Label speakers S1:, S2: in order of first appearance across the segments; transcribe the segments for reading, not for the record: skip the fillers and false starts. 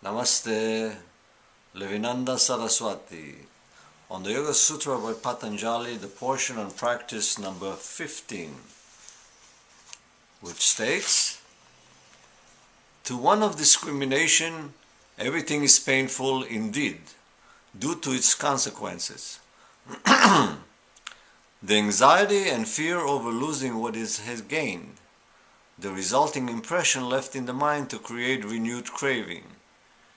S1: Namaste, Levinanda Saraswati. On the Yoga Sutra by Patanjali, the portion on practice number 15, which states, to one of discrimination, everything is painful indeed, due to its consequences. The anxiety and fear over losing what is has gained, the resulting impression left in the mind to create renewed craving,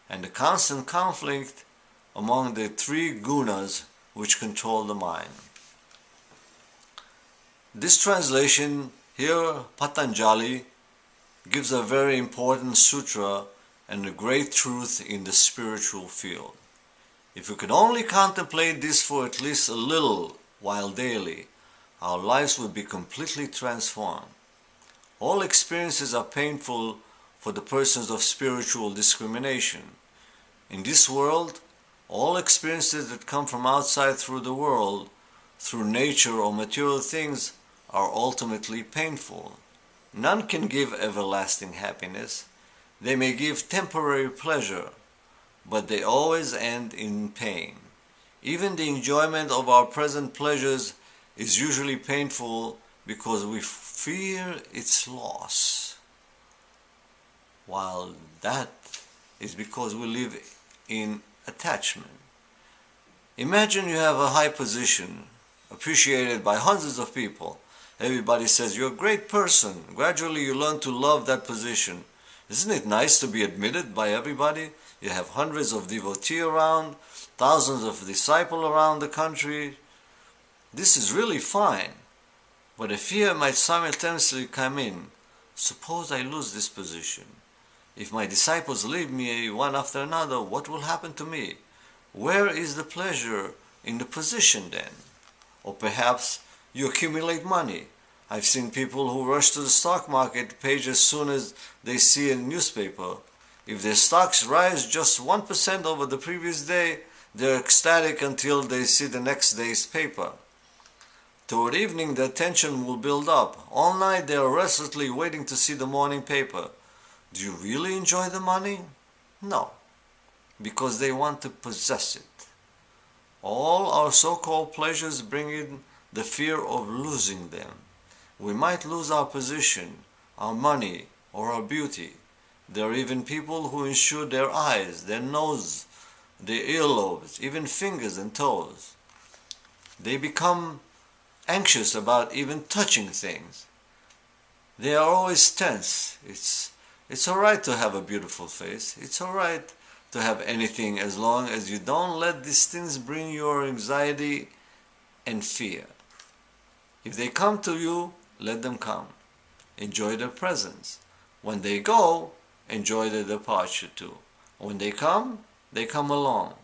S1: and the constant conflict among the three gunas which control the mind. This translation here, Patanjali gives a very important sutra and a great truth in the spiritual field. If we could only contemplate this for at least a little while daily, our lives would be completely transformed. All experiences are painful for the persons of spiritual discrimination. In this world, all experiences that come from outside through the world, through nature or material things, are ultimately painful. None can give everlasting happiness. They may give temporary pleasure, but they always end in pain. Even the enjoyment of our present pleasures is usually painful because we fear its loss, while that is because we live in attachment. Imagine you have a high position, appreciated by hundreds of people. Everybody says you're a great person. Gradually you learn to love that position. Isn't it nice to be admitted by everybody? You have hundreds of devotees around, thousands of disciples around the country. This is really fine. But a fear might simultaneously come in. Suppose I lose this position. If my disciples leave me one after another, what will happen to me? Where is the pleasure in the position then? Or perhaps you accumulate money. I've seen people who rush to the stock market page as soon as they see a newspaper. If their stocks rise just 1% over the previous day, they're ecstatic until they see the next day's paper. Toward evening, the attention will build up. All night they are restlessly waiting to see the morning paper. Do you really enjoy the money? No, because they want to possess it. All our so-called pleasures bring in the fear of losing them. We might lose our position, our money, or our beauty. There are even people who insure their eyes, their nose, their earlobes, even fingers and toes. They become anxious about even touching things. They are always tense. It's all right to have a beautiful face. It's all right to have anything as long as you don't let these things bring your anxiety and fear. If they come to you, let them come. Enjoy their presence. When they go, enjoy their departure too. When they come alone.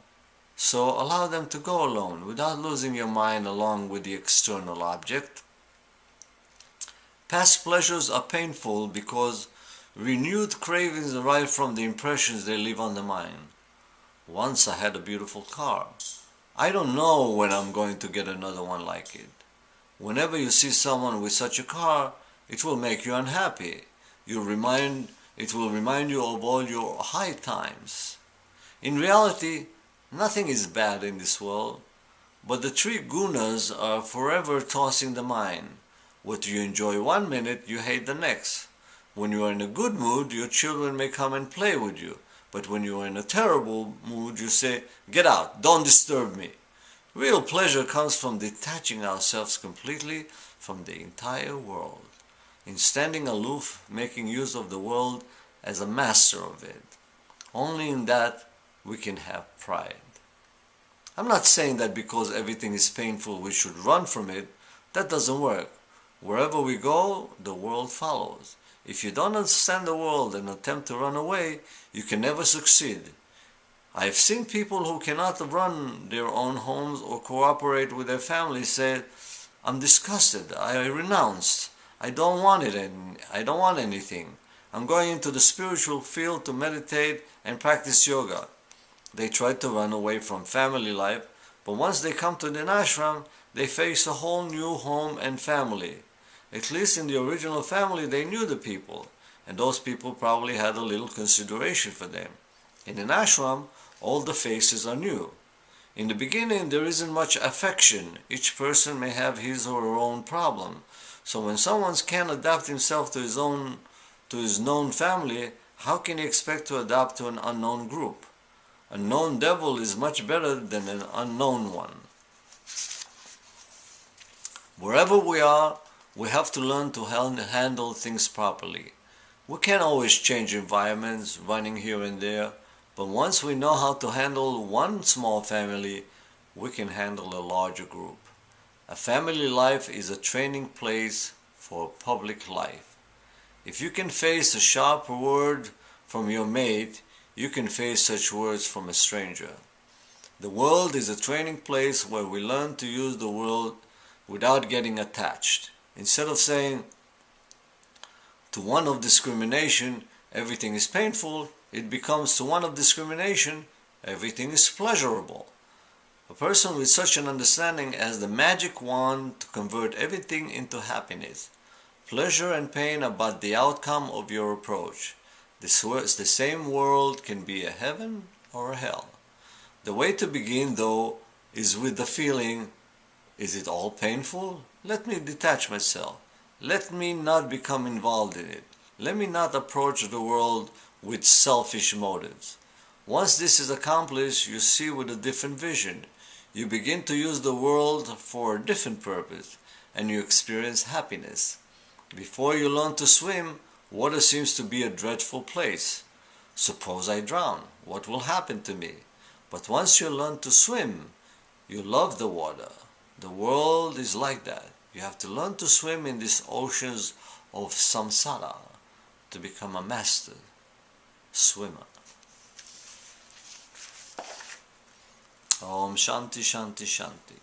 S1: So allow them to go alone without losing your mind along with the external object. Past pleasures are painful because renewed cravings arise from the impressions they leave on the mind. Once I had a beautiful car. I don't know when I'm going to get another one like it. Whenever you see someone with such a car, it will make you unhappy. It will remind you of all your high times. In reality, nothing is bad in this world, but the three gunas are forever tossing the mind. What you enjoy one minute, you hate the next. When you are in a good mood, your children may come and play with you, but when you are in a terrible mood, you say, "Get out, don't disturb me." Real pleasure comes from detaching ourselves completely from the entire world, in standing aloof, making use of the world as a master of it. Only in that we can have pride. I'm not saying that because everything is painful we should run from it. That doesn't work. Wherever we go, the world follows. If you don't understand the world and attempt to run away, you can never succeed. I've seen people who cannot run their own homes or cooperate with their families say, "I'm disgusted, I renounced, I don't want anything. I'm going into the spiritual field to meditate and practice yoga." They try to run away from family life, but once they come to the ashram, they face a whole new home and family. At least in the original family they knew the people, and those people probably had a little consideration for them. In an ashram, all the faces are new. In the beginning, there isn't much affection. Each person may have his or her own problem. So when someone can't adapt himself to his known family, how can he expect to adapt to an unknown group? A known devil is much better than an unknown one. Wherever we are, we have to learn to handle things properly. We can't always change environments, running here and there, but once we know how to handle one small family, we can handle a larger group. A family life is a training place for public life. If you can face a sharp word from your mate, you can face such words from a stranger. The world is a training place where we learn to use the world without getting attached. Instead of saying to one of discrimination, everything is painful, it becomes to one of discrimination, everything is pleasurable. A person with such an understanding has the magic wand to convert everything into happiness. Pleasure and pain are but the outcome of your approach. The same world can be a heaven or a hell. The way to begin, though, is with the feeling, is it all painful? Let me detach myself. Let me not become involved in it. Let me not approach the world with selfish motives. Once this is accomplished, you see with a different vision. You begin to use the world for a different purpose, and you experience happiness. Before you learn to swim, water seems to be a dreadful place. Suppose I drown, what will happen to me? But once you learn to swim, you love the water. The world is like that. You have to learn to swim in these oceans of samsara to become a master swimmer. Om Shanti Shanti Shanti.